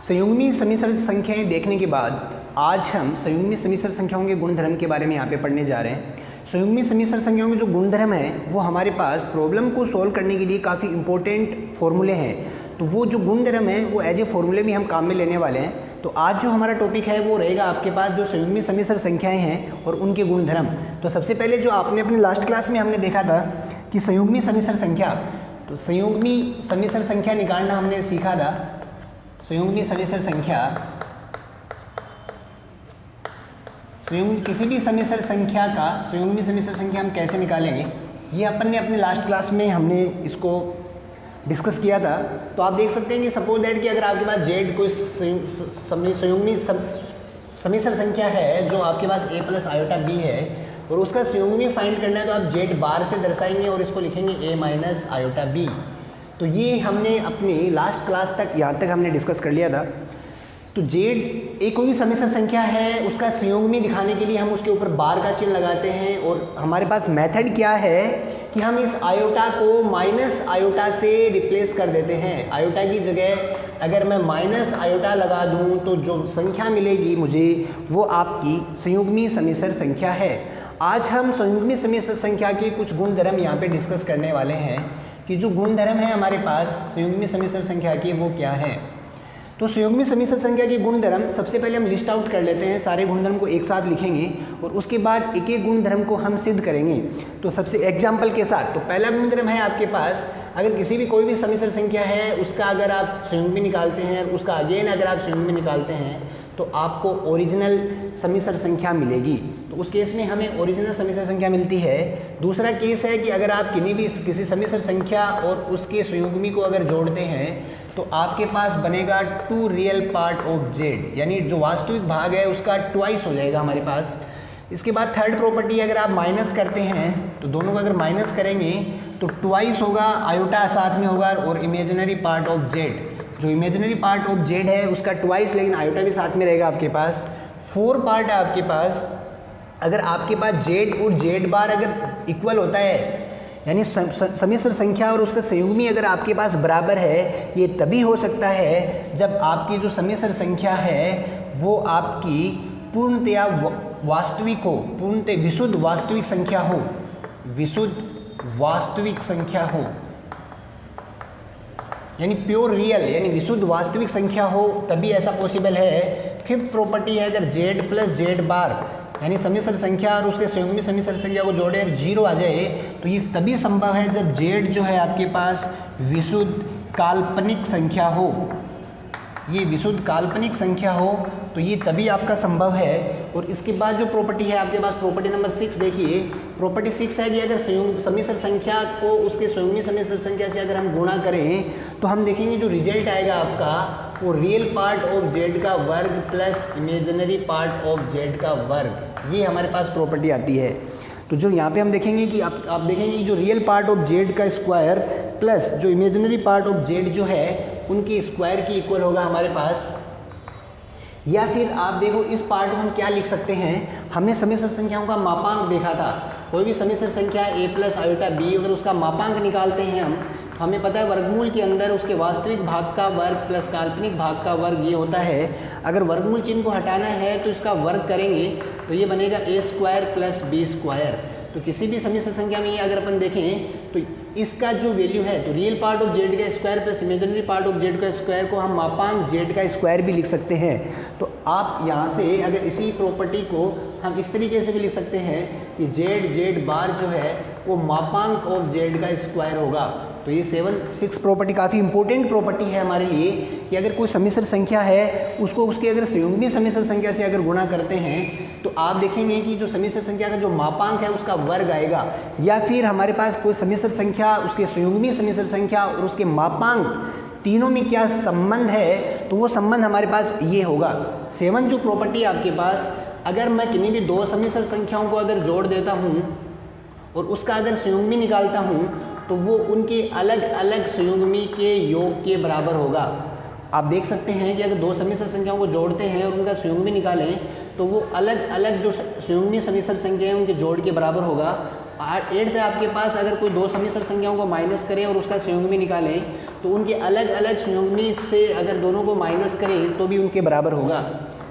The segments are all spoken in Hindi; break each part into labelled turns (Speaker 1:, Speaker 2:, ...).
Speaker 1: संयुग्मी समिश्र संख्याएं देखने के बाद आज हम संयुग्मी समिश्र संख्याओं के गुणधर्म के बारे में यहाँ पे पढ़ने जा रहे हैं। संयुग्मी समिश्र संख्याओं के जो गुणधर्म हैं वो हमारे पास प्रॉब्लम को सॉल्व करने के लिए काफ़ी इंपॉर्टेंट फॉर्मूले हैं, तो वो जो गुणधर्म हैं वो एज ए फॉर्मूले भी हम काम में लेने वाले हैं। तो आज जो हमारा टॉपिक है वो रहेगा आपके पास जो संयुग्मी समिश्र संख्याएँ हैं और उनके गुणधर्म। तो सबसे पहले जो आपने अपने लास्ट क्लास में हमने देखा था कि संयुग्मी समिश्र संख्या, तो संयुग्मी समिश्र संख्या निकालना हमने सीखा था। संयुग्मी समिश्र संख्या, किसी भी समिश्र संख्या का संयुग्मी समिश्र संख्या हम कैसे निकालेंगे, ये अपन ने अपने लास्ट क्लास में हमने इसको डिस्कस किया था। तो आप देख सकते हैं कि सपोज दैट कि अगर आपके पास जेड कोई संयुग्मी समिश्र संख्या है जो आपके पास a प्लस आयोटा b है और उसका संयुग्मी फाइंड करना है, तो आप जेड बार से दर्शाएंगे और इसको लिखेंगे a माइनस आयोटा b। तो ये हमने अपनी लास्ट क्लास तक यहाँ तक हमने डिस्कस कर लिया था। तो जेड एक कोई भी समिश्र संख्या है उसका संयुग्मी दिखाने के लिए हम उसके ऊपर बार का चिन्ह लगाते हैं, और हमारे पास मेथड क्या है कि हम इस आयोटा को माइनस आयोटा से रिप्लेस कर देते हैं। आयोटा की जगह अगर मैं माइनस आयोटा लगा दूं तो जो संख्या मिलेगी मुझे वो आपकी संयुग्मी समिश्र संख्या है। आज हम संयुग्मी समिश्र संख्या के कुछ गुणधर्म यहाँ पे डिस्कस करने वाले हैं कि जो गुणधर्म है हमारे पास संयुग्मी समिश्र संख्या के वो क्या है। तो संयुग्मी समिश्र संख्या के गुणधर्म सबसे पहले हम लिस्ट आउट कर लेते हैं, सारे गुणधर्म को एक साथ लिखेंगे और उसके बाद एक एक गुणधर्म को हम सिद्ध करेंगे। तो सबसे एग्जाम्पल के साथ, तो पहला गुणधर्म है आपके पास, अगर किसी भी कोई भी समिश्र संख्या है उसका अगर आप संयुग्मी निकालते हैं, उसका अगेन अगर आप संयुग्मी निकालते हैं तो आपको ओरिजिनल समिश्र संख्या मिलेगी। तो उस केस में हमें ओरिजिनल समिश्र संख्या मिलती है। दूसरा केस है कि अगर आप किसी समिश्र संख्या और उसके संयुग्मी को अगर जोड़ते हैं तो आपके पास बनेगा two real part of Z, यानी जो वास्तविक भाग है उसका ट्वाइस हो जाएगा हमारे पास। इसके बाद थर्ड प्रॉपर्टी, अगर आप माइनस करते हैं तो दोनों को अगर माइनस करेंगे तो ट्वाइस होगा, आयोटा साथ में होगा और इमेजिनरी पार्ट ऑफ जेड, जो इमेजिनरी पार्ट ऑफ जेड है उसका ट्वाइस, लेकिन आयोटा भी साथ में रहेगा आपके पास। फोर पार्ट है आपके पास, अगर आपके पास जेड और जेड बार अगर इक्वल होता है, यानी समिश्र संख्या और उसका संयुग्मी अगर आपके पास बराबर है, ये तभी हो सकता है जब आपकी जो समिश्र संख्या है वो आपकी पूर्णतया वास्तविक हो, पूर्णतः विशुद्ध वास्तविक संख्या हो, विशुद्ध वास्तविक संख्या हो, यानी प्योर रियल, यानी विशुद्ध वास्तविक संख्या हो, तभी ऐसा पॉसिबल है। फिफ्थ प्रॉपर्टी है, अगर जेड प्लस जेड बार यानी समिश्र संख्या और उसके संयुग्मी समिश्र संख्या को जोड़े और जीरो आ जाए, तो ये तभी संभव है जब जेड जो है आपके पास विशुद्ध काल्पनिक संख्या हो। ये विशुद्ध काल्पनिक संख्या हो तो ये तभी आपका संभव है। और इसके बाद जो प्रॉपर्टी है आपके पास, प्रॉपर्टी नंबर 6 देखिए। प्रॉपर्टी 6 है कि अगर समिश्र संख्या को उसके संयुग्मी समिश्र संख्या से अगर हम गुणा करें तो हम देखेंगे जो रिजल्ट आएगा आपका वो रियल पार्ट ऑफ जेड का वर्ग plus imaginary part of Z का वर्ग, ये हमारे पास प्रॉपर्टी आती है। तो जो यहाँ पे हम देखेंगे कि आप देखेंगे कि जो रियल पार्ट ऑफ जेड का स्क्वायर प्लस जो इमेजिनरी पार्ट ऑफ जेड जो है उनकी स्क्वायर की इक्वल होगा हमारे पास। या फिर आप देखो इस पार्ट को हम क्या लिख सकते हैं, हमने समिश्र संख्याओं का मापांक देखा था। कोई भी समिश्र संख्या a प्लस आयोटा b, अगर उसका मापांक निकालते हैं हम, हमें पता है वर्गमूल के अंदर उसके वास्तविक भाग का वर्ग प्लस काल्पनिक भाग का वर्ग ये होता है। अगर वर्गमूल चिन्ह को हटाना है तो इसका वर्ग करेंगे तो ये बनेगा a square plus b square. तो किसी भी समिश्र संख्या में ये अगर अपन देखें तो इसका जो वैल्यू है, तो रियल पार्ट ऑफ जेड का square plus imaginary part of Z का स्क्वायर को हम मापांक जेड का स्क्वायर भी लिख सकते हैं। तो आप यहाँ से अगर इसी प्रॉपर्टी को हम इस तरीके से भी लिख सकते हैं कि जेड बार जो है वो मापांक ऑफ जेड का स्क्वायर होगा। तो ये 6 प्रॉपर्टी काफ़ी इंपॉर्टेंट प्रॉपर्टी है हमारे लिए कि अगर कोई समिश्र संख्या है उसको उसके अगर संयुग्मी समिश्र संख्या से अगर गुणा करते हैं तो आप देखेंगे कि जो समिश्र संख्या का जो मापांक है उसका वर्ग आएगा। या फिर हमारे पास कोई समिश्र संख्या, उसके संयुग्मी समिश्र संख्या और उसके मापांक तीनों में क्या संबंध है, तो वो संबंध हमारे पास ये होगा। 7 जो प्रॉपर्टी है आपके पास, अगर मैं किन्हीं भी दो समिश्र संख्याओं को अगर जोड़ देता हूँ और उसका अगर संयुग्मी निकालता हूँ तो वो उनके अलग अलग संयुग्मी के योग के बराबर होगा। आप देख सकते हैं कि अगर दो समिश्र संख्याओं को जोड़ते हैं और उनका संयुग्मी निकालें तो वो अलग अलग जो संयुग्मी समिश्र संख्या है उनके जोड़ के बराबर होगा। 8 पे आपके पास अगर कोई दो समिश्र संख्याओं को माइनस करें और उसका संयुग्मी निकालें तो उनके अलग अलग संयुग्मी से अगर दोनों को माइनस करें तो भी उनके बराबर होगा।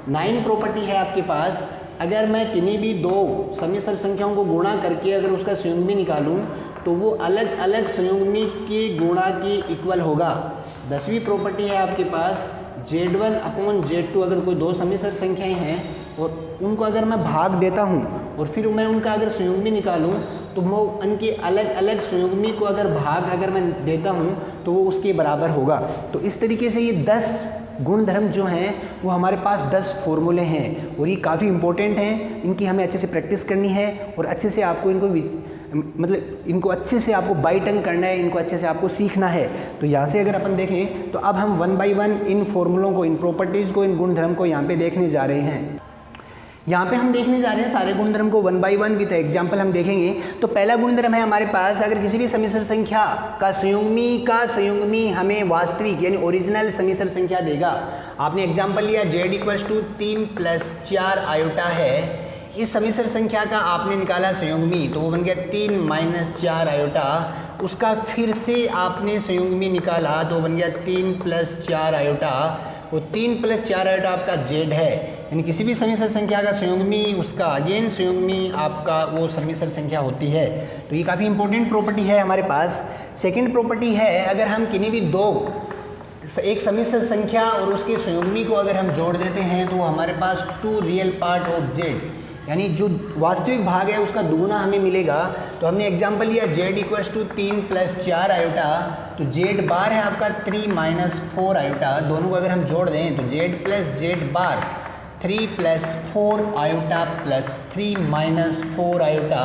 Speaker 1: 9 प्रॉपर्टी है आपके पास, अगर मैं किन्हीं भी दो समिश्र संख्याओं को गुणा करके अगर उसका संयुग्मी निकालूं तो वो अलग अलग संयुग्मी के गुणा के इक्वल होगा। 10वीं प्रॉपर्टी है आपके पास Z1 अपॉन Z2, अगर कोई दो समिश्र संख्याएं हैं और उनको अगर मैं भाग देता हूं और फिर मैं उनका अगर संयुग्मी निकालूं तो वो उनके अलग अलग संयुग्मी को अगर भाग अगर मैं देता हूं तो वो उसके बराबर होगा। तो इस तरीके से ये 10 गुणधर्म जो हैं वो हमारे पास 10 फॉर्मूले हैं और ये काफ़ी इंपॉर्टेंट हैं, इनकी हमें अच्छे से प्रैक्टिस करनी है और अच्छे से आपको इनको अच्छे से आपको बाई टंग करना है, इनको अच्छे से आपको सीखना है। तो यहाँ से अगर अपन देखें तो अब हम 1 बाई 1 इन फॉर्मूलों को, इन प्रॉपर्टीज़ को, इन गुणधर्म को यहाँ पे देखने जा रहे हैं। यहाँ पे हम देखने जा रहे हैं सारे गुणधर्म को 1 बाई 1 विद एग्जाम्पल हम देखेंगे। तो पहला गुणधर्म है हमारे पास, अगर किसी भी समिश्र संख्या का संयुग्मी हमें वास्तविक यानी ओरिजिनल समिश्र संख्या देगा। आपने एग्जाम्पल लिया Z = 3 + 4 आयोटा है, इस समिश्र संख्या का आपने निकाला संयुग्मी तो वो बन गया 3 - 4 आयोटा, उसका फिर से आपने संयुग्मी निकाला तो बन गया 3 + 4 आयोटा। वो 3 + 4 आयोटा आपका Z है, यानी किसी भी समिश्र संख्या का संयुग्मी उसका अगेन संयुग्मी आपका वो समिश्र संख्या होती है। तो ये काफ़ी इंपॉर्टेंट प्रॉपर्टी है हमारे पास। सेकंड प्रॉपर्टी है, अगर हम किन्हीं भी दो एक समिश्र संख्या और उसके संयुग्मी को अगर हम जोड़ देते हैं तो हमारे पास 2 रियल पार्ट ऑफ Z, यानी जो वास्तविक भाग है उसका दुगुना हमें मिलेगा। तो हमने एग्जाम्पल लिया Z = 3 + 4 आयोटा, तो Z बार है आपका 3 - 4 आयोटा, दोनों को अगर हम जोड़ दें तो Z + Z बार 3 + 4 आयोटा प्लस 3 - 4 आयोटा।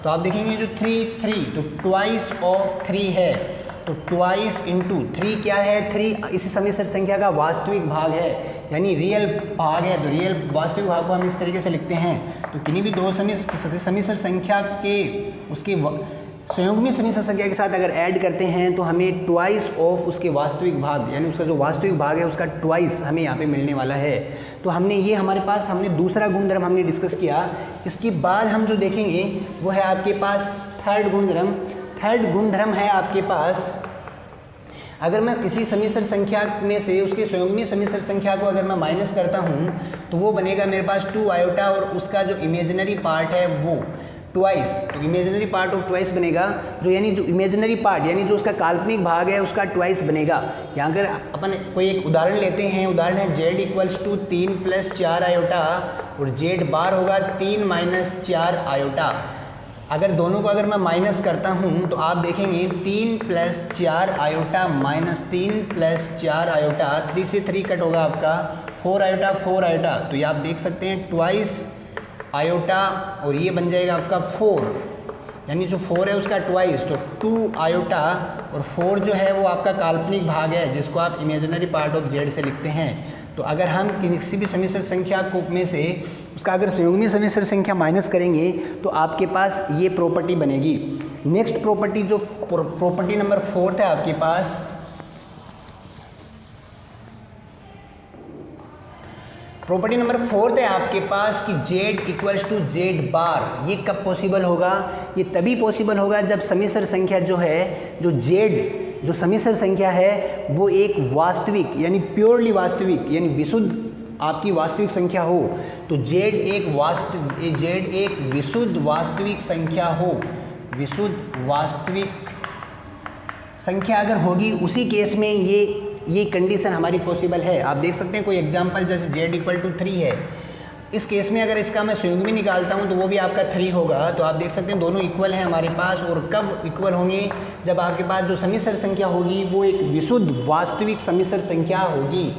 Speaker 1: तो आप देखेंगे जो 3 तो ट्वाइस ऑफ 3 है, तो ट्वाइस इंटू 3 क्या है, 3 इसी समिश्र संख्या का वास्तविक भाग है यानी रियल भाग है। तो रियल वास्तविक भाग को हम इस तरीके से लिखते हैं। तो किन्हीं भी दो समिश्र संख्या के उसके संयुग्मी समिश्र संख्या के साथ अगर ऐड करते हैं तो हमें ट्वाइस ऑफ उसके वास्तविक भाग यानी उसका जो वास्तविक भाग है उसका ट्वाइस हमें यहाँ पे मिलने वाला है। तो हमने दूसरा गुणधर्म हमने डिस्कस किया। इसके बाद हम जो देखेंगे वो है आपके पास थर्ड गुणधर्म। थर्ड गुणधर्म है आपके पास, अगर मैं किसी समिश्र संख्या में से उसके संयुग्मी समिश्र संख्या को अगर मैं माइनस करता हूँ तो वो बनेगा मेरे पास 2 आयोटा और उसका जो इमेजिनरी पार्ट है वो ट्वाइस। तो इमेजिनरी पार्ट ऑफ ट्वाइस बनेगा, जो यानी जो इमेजिनरी पार्ट यानी जो उसका काल्पनिक भाग है उसका ट्वाइस बनेगा। यहाँ अगर अपन कोई एक उदाहरण लेते हैं, उदाहरण है Z = 3 + 4 आयोटा और Z बार होगा 3 - 4 आयोटा। अगर दोनों को अगर मैं माइनस करता हूँ तो आप देखेंगे 3 + 4 आयोटा -3 + 4 आयोटा, 3 से 3 कट होगा आपका 4 आयोटा 4 आयोटा। तो ये आप देख सकते हैं ट्वाइस आयोटा और ये बन जाएगा आपका 4, यानी जो 4 है उसका ट्वाइस, तो 2 आयोटा और 4 जो है वो आपका काल्पनिक भाग है जिसको आप इमेजिनरी पार्ट ऑफ Z से लिखते हैं। तो अगर हम किसी भी समिश्र संख्या को में से उसका अगर संयुग्मी समिश्र संख्या माइनस करेंगे तो आपके पास ये प्रॉपर्टी बनेगी। नेक्स्ट प्रॉपर्टी जो प्रॉपर्टी नंबर 4 है आपके पास, प्रॉपर्टी नंबर 4 है आपके पास कि Z = Z बार। ये कब पॉसिबल होगा? ये तभी पॉसिबल होगा जब समिश्र संख्या जो है जो Z जो समिश्र संख्या है वो एक वास्तविक यानी प्योरली वास्तविक यानी विशुद्ध आपकी वास्तविक संख्या हो। तो Z एक विशुद्ध वास्तविक संख्या हो, विशुद्ध वास्तविक संख्या अगर होगी उसी केस में ये कंडीशन हमारी पॉसिबल है। आप देख सकते हैं कोई एग्जांपल जैसे Z = 3 है, इस केस में अगर इसका मैं संयुग्मी निकालता हूं तो वो भी आपका 3 होगा। तो आप देख सकते हैं दोनों इक्वल हैं हमारे पास। और कब इक्वल होंगे? जब आपके पास जो समिश्र संख्या होगी वो एक विशुद्ध वास्तविक समिश्र संख्या होगी।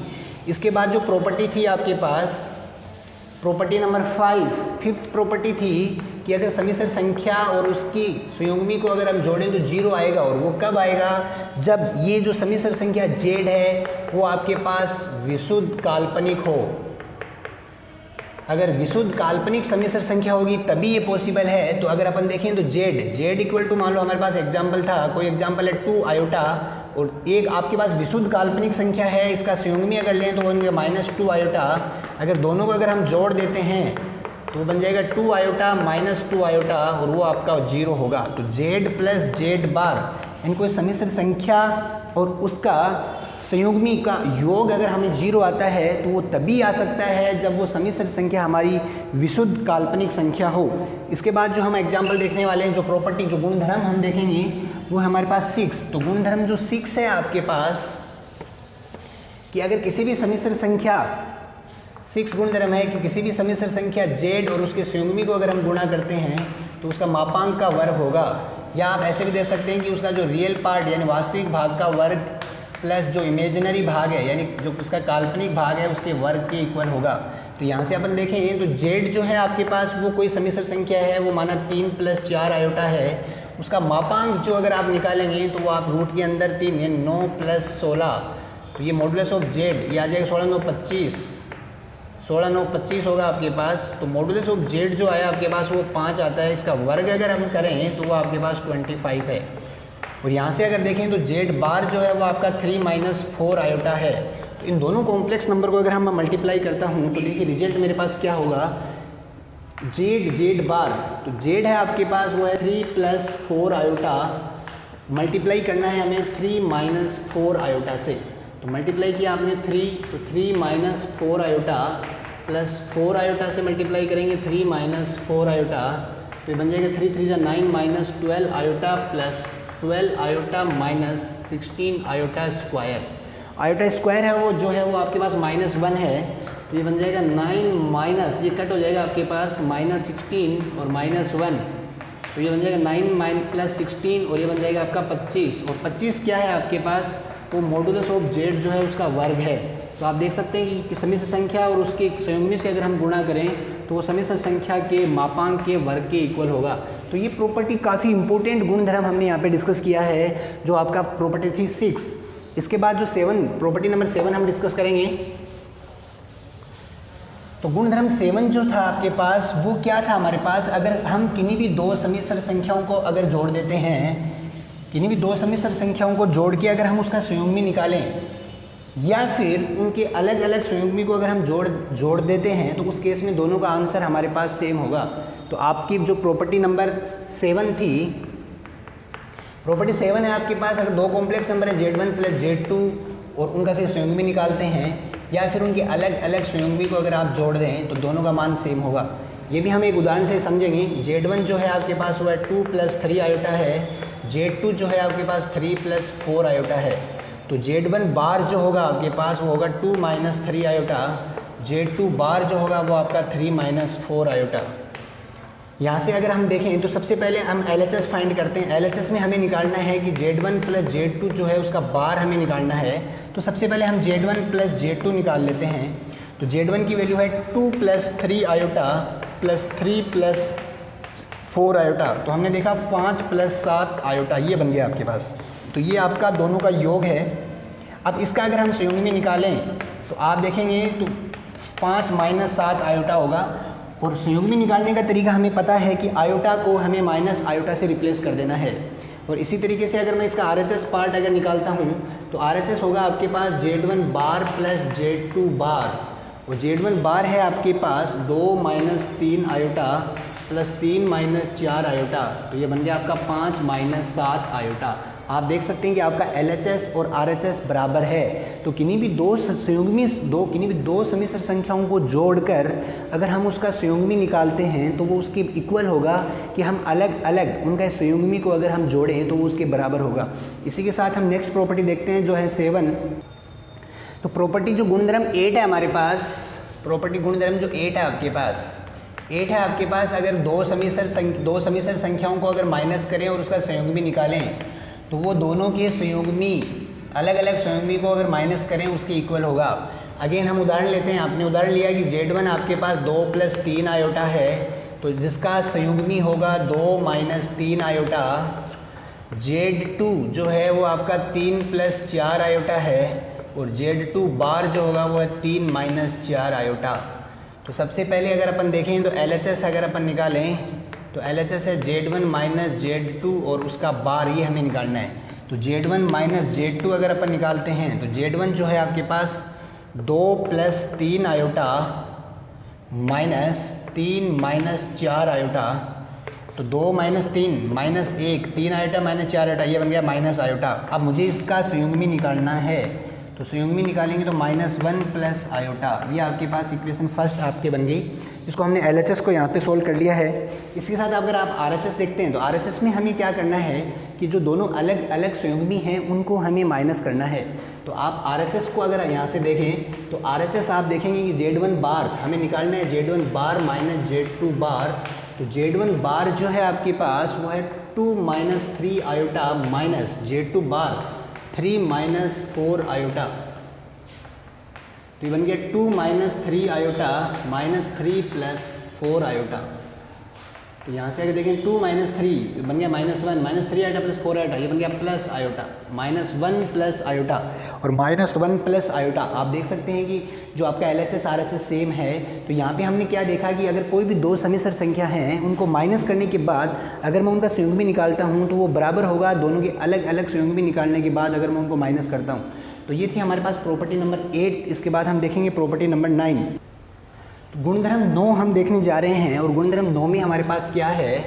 Speaker 1: इसके बाद जो प्रॉपर्टी थी आपके पास, प्रॉपर्टी नंबर 5, फिफ्थ प्रॉपर्टी थी कि अगर समिश्र संख्या और उसकी संयुग्मी को अगर हम जोड़ें तो 0 आएगा। और वो कब आएगा? जब ये जो समिश्र संख्या Z है वो आपके पास विशुद्ध काल्पनिक हो। अगर विशुद्ध काल्पनिक समिश्र संख्या होगी तभी ये पॉसिबल है। तो अगर अपन देखें तो Z मान लो हमारे पास एग्जाम्पल था, कोई एग्जाम्पल है 2 आयोटा और एक आपके पास विशुद्ध काल्पनिक संख्या है, इसका संयुग्मी अगर लें तो वो -2 आयोटा। अगर दोनों को अगर हम जोड़ देते हैं तो वो बन जाएगा 2 आयोटा माइनस 2 आयोटा और वो आपका 0 होगा। तो जेड प्लस जेड बार इनको सम्मिश्र संख्या और उसका संयुग्मी का योग अगर हमें 0 आता है तो वो तभी आ सकता है जब वो सम्मिश्र संख्या हमारी विशुद्ध काल्पनिक संख्या हो। इसके बाद जो हम एग्जाम्पल देखने वाले हैं, जो प्रॉपर्टी जो गुणधर्म हम देखेंगे वो हमारे पास 6। तो गुणधर्म जो 6 है आपके पास कि अगर किसी भी सम्मिश्र संख्या 6 गुणधर्म है कि किसी भी सम्मिश्र संख्या z और उसके संयुग्मी को अगर हम गुणा करते हैं तो उसका मापांक का वर्ग होगा, या आप ऐसे भी दे सकते हैं कि उसका जो रियल पार्ट यानी वास्तविक भाग का वर्ग प्लस जो इमेजिनरी भाग है यानी जो उसका काल्पनिक भाग है उसके वर्ग के इक्वल होगा। तो यहाँ से अपन देखें तो z जो है आपके पास वो कोई सम्मिश्र संख्या है, वो माना 3 प्लस 4 आयोटा है। उसका मापांक जो अगर आप निकालेंगे तो वो आप रूट के अंदर 3 यानी 9 प्लस 16, तो ये मॉडुलस ऑफ z ये आ जाएगा 16 9 25, 16 9 25 होगा आपके पास। तो मॉडुलस ऑफ z जो आया आपके पास वो 5 आता है। इसका वर्ग अगर हम करें तो वो आपके पास 25 है। और यहाँ से अगर देखें तो z बार जो है वो आपका 3 माइनस 4 आयोटा है। तो इन दोनों कॉम्प्लेक्स नंबर को अगर हम मल्टीप्लाई करता हूँ तो देखिए रिजल्ट मेरे पास क्या होगा, z बार, तो z है आपके पास वो है 3 प्लस 4 आयोटा, मल्टीप्लाई करना है हमें 3 माइनस 4 आयोटा से। तो मल्टीप्लाई किया आपने 3, तो 3 माइनस 4 आयोटा प्लस 4 आयोटा से मल्टीप्लाई करेंगे 3 माइनस 4 आयोटा, तो ये बन जाएगा 3 3 जा 9 minus 12 iota plus 12 iota minus 16 iota square. Iota square है वो जो है वो आपके पास -1 है, तो ये बन जाएगा 9 माइनस, ये कट हो जाएगा आपके पास -16 और -1, तो ये बन जाएगा 9 प्लस 16 और ये बन जाएगा आपका 25। और 25 क्या है आपके पास, वो मॉडुलस ऑफ z जो है उसका वर्ग है। तो आप देख सकते हैं कि सम्मिश्र संख्या और उसके संयुग्मी से अगर हम गुणा करें तो वो सम्मिश्र संख्या के मापांक के वर्ग के इक्वल होगा। तो ये प्रॉपर्टी काफ़ी इंपॉर्टेंट गुणधर्म हमने यहाँ पे डिस्कस किया है, जो आपका प्रॉपर्टी थी 6। इसके बाद जो 7 प्रॉपर्टी नंबर 7 हम डिस्कस करेंगे। तो गुणधर्म 7 जो था आपके पास वो क्या था हमारे पास, अगर हम किन्हीं भी दो सम्मिश्र संख्याओं को अगर जोड़ देते हैं, किन्हीं भी दो सम्मिश्र संख्याओं को जोड़ के अगर हम उसका संयुग्मी निकालें या फिर उनके अलग अलग संयुग्मी को अगर हम जोड़ देते हैं तो उस केस में दोनों का आंसर हमारे पास सेम होगा। तो आपकी जो प्रॉपर्टी नंबर 7 थी, प्रॉपर्टी 7 है आपके पास, अगर दो कॉम्प्लेक्स नंबर है z1 प्लस z2 और उनका फिर संयुग्मी निकालते हैं या फिर उनके अलग अलग संयुग्मी को अगर आप जोड़ दें तो दोनों का मान सेम होगा। ये भी हम एक उदाहरण से समझेंगे। z1 जो है आपके पास वो है 2 प्लस 3 आयोटा है, z2 जो है आपके पास 3 प्लस 4 आयोटा है। तो z1 बार जो होगा आपके पास वो होगा 2 माइनस 3 आयोटा, z2 बार जो होगा वो आपका 3 माइनस 4 आयोटा। यहाँ से अगर हम देखें तो सबसे पहले हम LHS फाइंड करते हैं। LHS में हमें निकालना है कि z1 प्लस z2 जो है उसका बार हमें निकालना है। तो सबसे पहले हम z1 प्लस z2 निकाल लेते हैं। तो z1 की वैल्यू है 2 plus 3 iota plus 3 plus 4 iota, तो हमने देखा 5 प्लस 7 आयोटा, ये बन गया आपके पास। तो ये आपका दोनों का योग है। अब इसका अगर हम संयुग्मी निकालें तो आप देखेंगे तो 5 माइनस 7 आयोटा होगा। और संयुग्मी निकालने का तरीका हमें पता है कि आयोटा को हमें माइनस आयोटा से रिप्लेस कर देना है। और इसी तरीके से अगर मैं इसका RHS पार्ट अगर निकालता हूँ तो RHS होगा आपके पास z1 बार प्लस z2 बार, और z1 बार है आपके पास 2 minus 3 iota plus 3 minus 4 iota, तो ये बन गया आपका 5 माइनस 7 आयोटा। आप देख सकते हैं कि आपका LHS और RHS बराबर है। तो किन्हीं भी दो सम्मिश्र संख्याओं को जोड़कर अगर हम उसका संयुग्मी निकालते हैं तो वो उसके इक्वल होगा कि हम अलग अलग उनका संयुग्मी को अगर हम जोड़ें तो वो उसके बराबर होगा। इसी के साथ हम नेक्स्ट प्रॉपर्टी देखते हैं जो है 7। तो प्रॉपर्टी जो गुणधर्म 8 है हमारे पास, प्रॉपर्टी गुणधर्म जो 8 है आपके पास, 8 है आपके पास, अगर दो सम्मिश्र संख्याओं को अगर माइनस करें और उसका संयुग्मी निकालें तो वो दोनों के संयुग्मी अलग अलग संयुग्मी को अगर माइनस करें उसके इक्वल होगा। अगेन हम उदाहरण लेते हैं। आपने उदाहरण लिया कि z1 आपके पास 2 प्लस 3 आयोटा है, तो जिसका संयुग्मी होगा 2 माइनस 3 आयोटा, z2 जो है वो आपका 3 प्लस 4 आयोटा है, और z2 बार जो होगा वो है 3 माइनस 4 आयोटा। तो सबसे पहले अगर अपन देखें तो LHS अगर अपन निकालें तो LHS है z1 माइनस z2 और उसका बार, ये हमें निकालना है। तो z1 माइनस z2 अगर अपन निकालते हैं तो z1 जो है आपके पास 2 plus 3 iota minus 3 minus 4 iota, तो 2 minus 3 minus 1, 3 iota minus 4 iota, ये बन गया माइनस आयोटा। अब मुझे इसका संयुग्मी निकालना है, तो संयुग्मी निकालेंगे तो -1 प्लस आयोटा, ये आपके पास इक्वेशन फर्स्ट आपके बन गई। इसको हमने LHS को यहाँ पे सोल्व कर लिया है। इसके साथ अगर आप RHS देखते हैं तो RHS में हमें क्या करना है कि जो दोनों अलग अलग संयुग्मी हैं उनको हमें माइनस करना है। तो आप RHS को अगर यहाँ से देखें तो RHS आप देखेंगे कि Z1 बार हमें निकालना है, Z1 बार माइनस Z2 बार। तो Z1 बार जो है आपके पास वो है 2 माइनस 3 आयोटा माइनस Z2 बार 3 माइनस 4 आयोटा, तो ये बन गया 2 minus 3 iota minus 3 plus 4 iota. तो यहाँ से अगर देखें 2 माइनस 3 बन गया -1, माइनस 3 आयोटा प्लस 4 आयोटा, ये बन गया प्लस आयोटा, -1 प्लस आयोटा और -1 प्लस आयोटा। आप देख सकते हैं कि जो आपका LHS RHS सेम है। तो यहाँ पे हमने क्या देखा कि अगर कोई भी दो समिश्र संख्या हैं उनको माइनस करने के बाद अगर मैं उनका संयुग्मी निकालता हूँ तो वो बराबर होगा दोनों के अलग अलग संयुग्मी निकालने के बाद अगर मैं उनको माइनस करता हूँ। तो ये थी हमारे पास प्रॉपर्टी नंबर 8। इसके बाद हम देखेंगे प्रॉपर्टी नंबर 9। तो गुणधर्म 9 हम देखने जा रहे हैं और गुणधर्म 9 में हमारे पास क्या है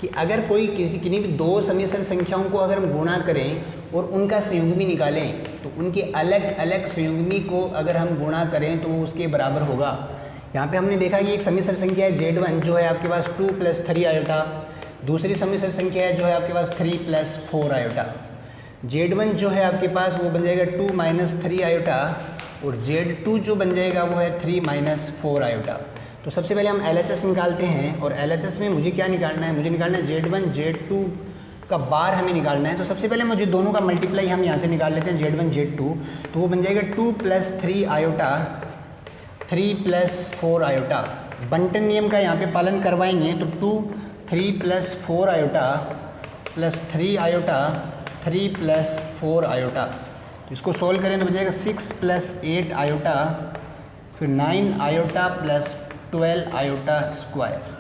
Speaker 1: कि अगर कोई किसी भी दो समिश्र संख्याओं को अगर हम गुणा करें और उनका संयुग्मी निकालें तो उनके अलग अलग संयुग्मी को अगर हम गुणा करें तो वो उसके बराबर होगा। यहाँ पे हमने देखा कि एक समिश्र संख्या है Z1 जो है आपके पास 2 प्लस 3 आयोटा, दूसरी समिश्र संख्या है जो है आपके पास 3 प्लस 4 आयोटा। Z1 जो है आपके पास वो बन जाएगा 2 माइनस 3 आयोटा और Z2 जो बन जाएगा वो है 3 माइनस 4 आयोटा। तो सबसे पहले हम LHS निकालते हैं और LHS में मुझे क्या निकालना है, मुझे निकालना है Z1 Z2 का बार हमें निकालना है। तो सबसे पहले मुझे दोनों का मल्टीप्लाई हम यहाँ से निकाल लेते हैं Z1 Z2, तो वो बन जाएगा 2 प्लस 3 आयोटा 3 प्लस 4 आयोटा। बंटन नियम का यहाँ पे पालन करवाएंगे तो 2 3 plus 4 iota plus 3 iota 3 plus 4 iota. इसको सोल्व करें तो बन जाएगा 6 प्लस 8 आयोटा, फिर 9 iota plus 12 iota square.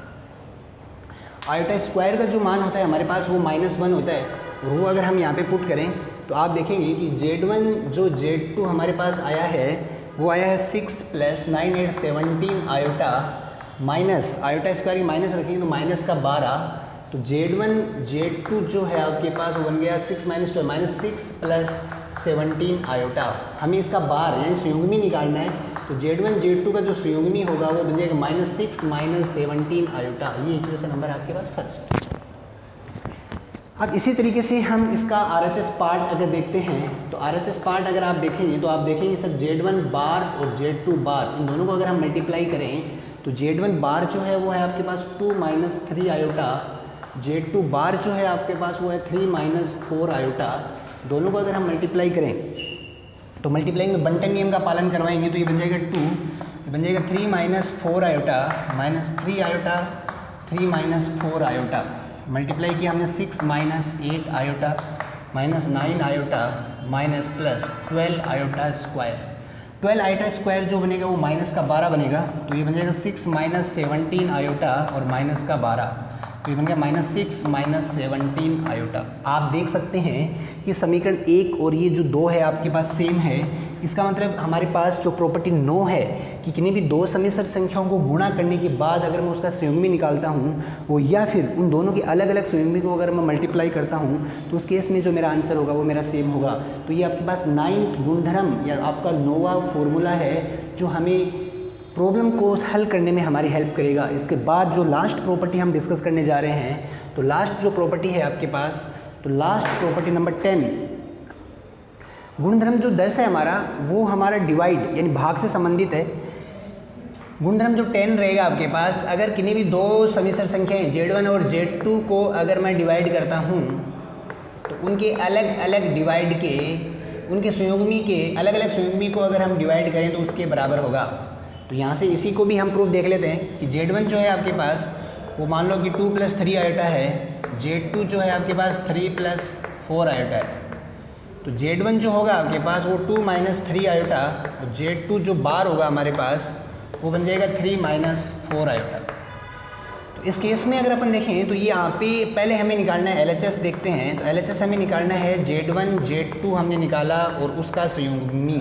Speaker 1: Iota square का जो मान होता है हमारे पास वो -1 होता है और वो अगर हम यहाँ पे पुट करें तो आप देखेंगे कि Z1 जो Z2 हमारे पास आया है वो आया है 6 plus 9 8 17 iota minus iota square की माइनस रखेंगे तो माइनस का 12। तो Z1 Z2 जो है आपके पास वो बन गया 6 माइनस 12 माइनस 6 प्लस 17 आयोटा। हमें इसका बार यानी संयुग्मी निकालना है तो Z1 Z2 का जो संयुग्मी होगा वो बन जाएगा -6 माइनस 17 आयोटा। ये इक्वेशन नंबर आपके पास फर्स्ट। अब इसी तरीके से हम इसका RHS पार्ट अगर देखते हैं तो RHS पार्ट अगर आप देखेंगे तो आप देखेंगे सर Z1 बार और Z2 बार इन दोनों को अगर हम मल्टीप्लाई करें तो Z1 बार जो है वो है आपके पास 2 माइनस 3 आयोटा, Z2 बार जो है आपके पास वो है 3 माइनस 4 आयोटा। दोनों को अगर हम मल्टीप्लाई करें तो मल्टीप्लाई में बंटन नियम का पालन करवाएंगे तो ये बन जाएगा 2, ये बन जाएगा 3 minus 4 iota minus 3 iota 3 minus 4 iota. Multiply किया हमने 6 minus 8 iota minus 9 iota minus plus 12 iota square. 12 iota square जो बनेगा वो माइनस का 12 बनेगा तो ये बन जाएगा 6 माइनस 17 आयोटा और माइनस का 12, तो ये बन गया -6 माइनस 17 आयोटा। आप देख सकते हैं कि समीकरण 1 और ये जो 2 है आपके पास सेम है। इसका मतलब हमारे पास जो प्रॉपर्टी 9 है कि किन्हीं भी दो समिश्र संख्याओं को गुणा करने के बाद अगर मैं उसका संयुग्मी निकालता हूँ वो या फिर उन दोनों के अलग अलग संयुग्मी को अगर मैं मल्टीप्लाई करता हूँ तो उस केस में जो मेरा आंसर होगा वो मेरा सेम होगा। तो ये आपके पास 9th गुणधर्म या आपका 9वां फॉर्मूला है जो हमें प्रॉब्लम को हल करने में हमारी हेल्प करेगा। इसके बाद जो लास्ट प्रॉपर्टी हम डिस्कस करने जा रहे हैं तो लास्ट जो प्रॉपर्टी है आपके पास तो लास्ट प्रॉपर्टी नंबर 10। गुणधर्म जो 10 है हमारा वो हमारा डिवाइड यानी भाग से संबंधित है। गुणधर्म जो 10 रहेगा आपके पास अगर किन्हीं भी दो समिश्र संख्याएं Z1 और Z2 को अगर मैं डिवाइड करता हूँ तो उनके अलग अलग डिवाइड के उनके संयुग्मी के अलग अलग संयुग्मी को अगर हम डिवाइड करें तो उसके बराबर होगा। तो यहाँ से इसी को भी हम प्रूफ देख लेते हैं कि Z1 जो है आपके पास वो मान लो कि 2 प्लस 3 आयोटा है, Z2 जो है आपके पास 3 प्लस 4 आयोटा है। तो Z1 जो होगा आपके पास वो 2 माइनस 3 आयोटा और Z2 जो बार होगा हमारे पास वो बन जाएगा 3 माइनस 4 आयोटा। तो इस केस में अगर अपन देखें तो ये यहाँ पे पहले हमें निकालना है LHS देखते हैं। तो LHS हमें निकालना है Z1 Z2 हमने निकाला और उसका संयुग्मी।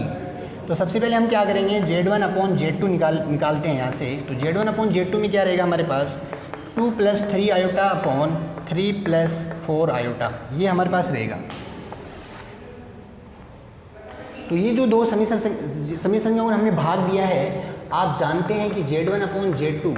Speaker 1: तो सबसे पहले हम क्या करेंगे, Z1/Z2 निकालते हैं यहाँ से। तो Z1/Z2 में क्या रहेगा हमारे पास, 2 + 3 आयोटा अपॉन 3 + 4 आयोटा, ये हमारे पास रहेगा। तो ये जो दो समीकरण संख्याओं हमने भाग दिया है, आप जानते हैं कि Z1/Z2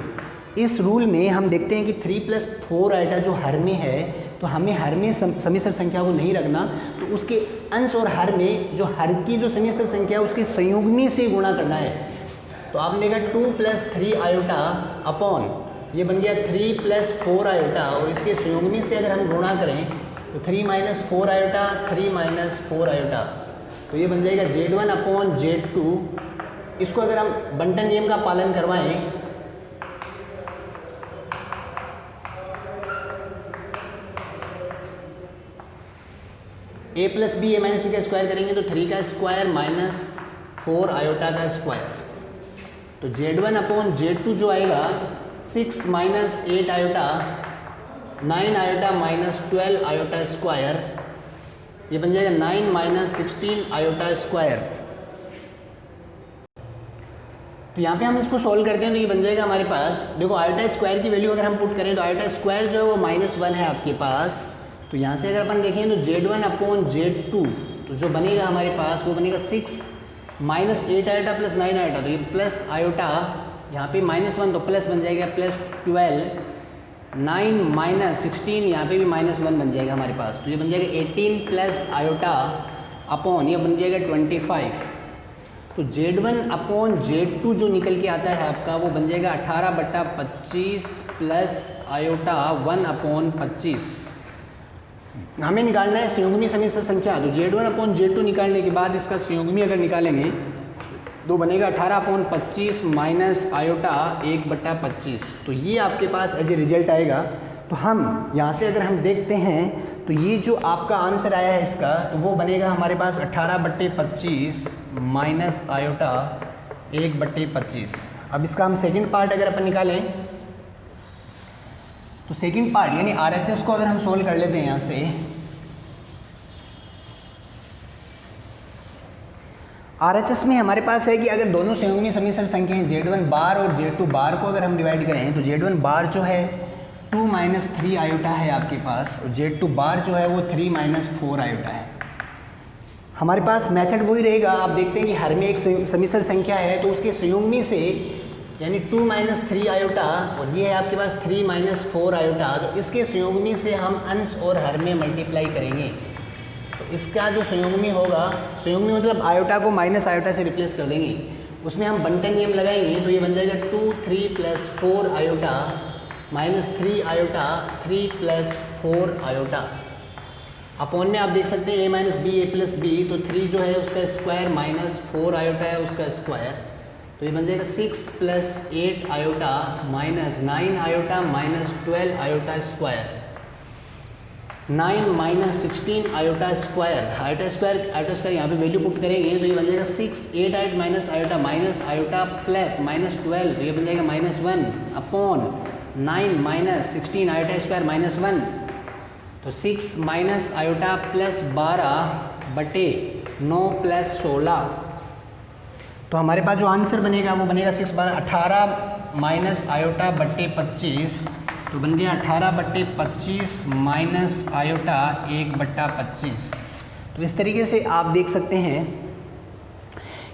Speaker 1: इस रूल में हम देखते हैं कि 3 + 4 आयोटा जो हर में है, तो हमें हर में समीकरण संख्या को नहीं रखना, तो उसके अंश और हर में जो हर की जो समीकरण संख्या है उसके संयुग्मी से गुणा करना है। तो आपने देखा 2 + 3 आयोटा अपॉन ये बन गया 3 + 4 आयोटा, और इसके संयुग्मी से अगर हम गुणा करें तो 3 - 4 आयोटा, 3 - 4 आयोटा, तो ये बन जाएगा Z1/Z2। इसको अगर हम बंटन नियम का पालन करवाएं, a + b a - b का स्क्वायर करेंगे तो 3 का स्क्वायर माइनस 4 आयोटा का स्क्वायर, तो Z1/Z2 जो आएगा 6 - 8 iota 9 iota minus 12 iota square, ये बन जाएगा 9 - 16 आयोटा स्क्वायर। तो यहाँ पे हम इसको सोल्व करते हैं तो ये बन जाएगा हमारे पास, देखो आयोटा स्क्वायर की वैल्यू अगर हम पुट करें तो आयोटा स्क्वायर जो है वो -1 है आपके पास। तो यहाँ से अगर अपन देखें तो Z1/Z2 तो जो बनेगा हमारे पास वो बनेगा 6 - 8 आयोटा + 9 आयोटा, तो ये प्लस आयोटा, यहाँ पे -1 तो प्लस बन जाएगा +12, 9 - 16 यहाँ पे भी -1 बन जाएगा हमारे पास, तो ये बन जाएगा 18 + आयोटा अपॉन ये बन जाएगा 25। तो Z1/Z2 जो निकल के आता है आपका वो बन जाएगा 18/25 प्लस आयोटा 1/25। हमें निकालना है संयुग्मी समीकरण संख्या, तो Z1/Z2 निकालने के बाद इसका संयुग्मी अगर निकालेंगे तो बनेगा 18/25 माइनस आयोटा 1/25। तो ये आपके पास एज ए रिजल्ट आएगा। तो हम यहाँ से अगर हम देखते हैं तो ये जो आपका आंसर आया है इसका, तो वो बनेगा हमारे पास 18/25 माइनस आयोटा 1/25। अब इसका हम सेकंड पार्ट अगर अपन निकालें तो सेकंड पार्ट यानी RHS को अगर हम सोल्व कर लेते हैं यहाँ से, RHS में हमारे पास है कि अगर दोनों संयुग्मी समीकरण संख्याएं Z1 बार और Z2 बार को अगर हम डिवाइड करें तो Z1 बार जो है 2 - 3 आयोटा है आपके पास, और Z2 बार जो है वो 3 - 4 आयोटा है। हमारे पास मेथड वही रहेगा, आप देखते हैं कि हर में एक समीकरण संख्या है तो उसके संयुग्मी से यानी 2 - 3 आयोटा, और ये है आपके पास 3 - 4 आयोटा, तो इसके संयुग्मी से हम अंश और हर में मल्टीप्लाई करेंगे। तो इसका जो संयुग्मी होगा, संयुग्मी मतलब आयोटा को माइनस आयोटा से रिप्लेस कर देंगे, उसमें हम बंटन नियम लगाएंगे तो ये बन जाएगा 2 3 + 4 आयोटा -3 आयोटा 3 + 4 आयोटा अपॉन में आप देख सकते हैं a - b a + b, तो 3 जो है उसका स्क्वायर माइनस 4 आयोटा है उसका स्क्वायर, तो ये बन जाएगा 6 + 8 iota -9 iota minus 12 iota square, 9 - 16 iota square. Iota square यहाँ पे वैल्यू पुट करेंगे तो ये बन जाएगा 6 8 आयोटा माइनस आयोटा प्लस -12, तो ये बन जाएगा -1 अपॉन 9 - 16 आयोटा स्क्वायर -1, तो 6 - आयोटा प्लस 12/9 + 16। तो हमारे पास जो आंसर बनेगा वो बनेगा 6 12 18 - आयोटा बट्टे 25, तो बन गया 18/25 माइनस आयोटा 1/25। तो इस तरीके से आप देख सकते हैं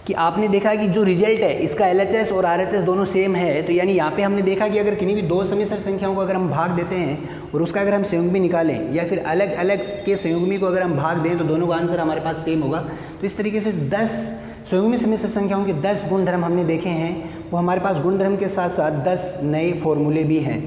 Speaker 1: कि आपने देखा कि जो रिजल्ट है इसका LHS और RHS दोनों सेम है। तो यानी यहाँ पे हमने देखा कि अगर किन्हीं भी दो समीकरण संख्याओं को अगर हम भाग देते हैं और उसका अगर हम संयुग्मी निकालें या फिर अलग अलग के संयुग्मी को अगर हम भाग दें तो दोनों का आंसर हमारे पास सेम होगा। तो इस तरीके से 10 संयुग्मी समीकरण संख्याओं के 10 गुणधर्म हमने देखे हैं, वो हमारे पास गुणधर्म के साथ साथ 10 नए फॉर्मूले भी हैं।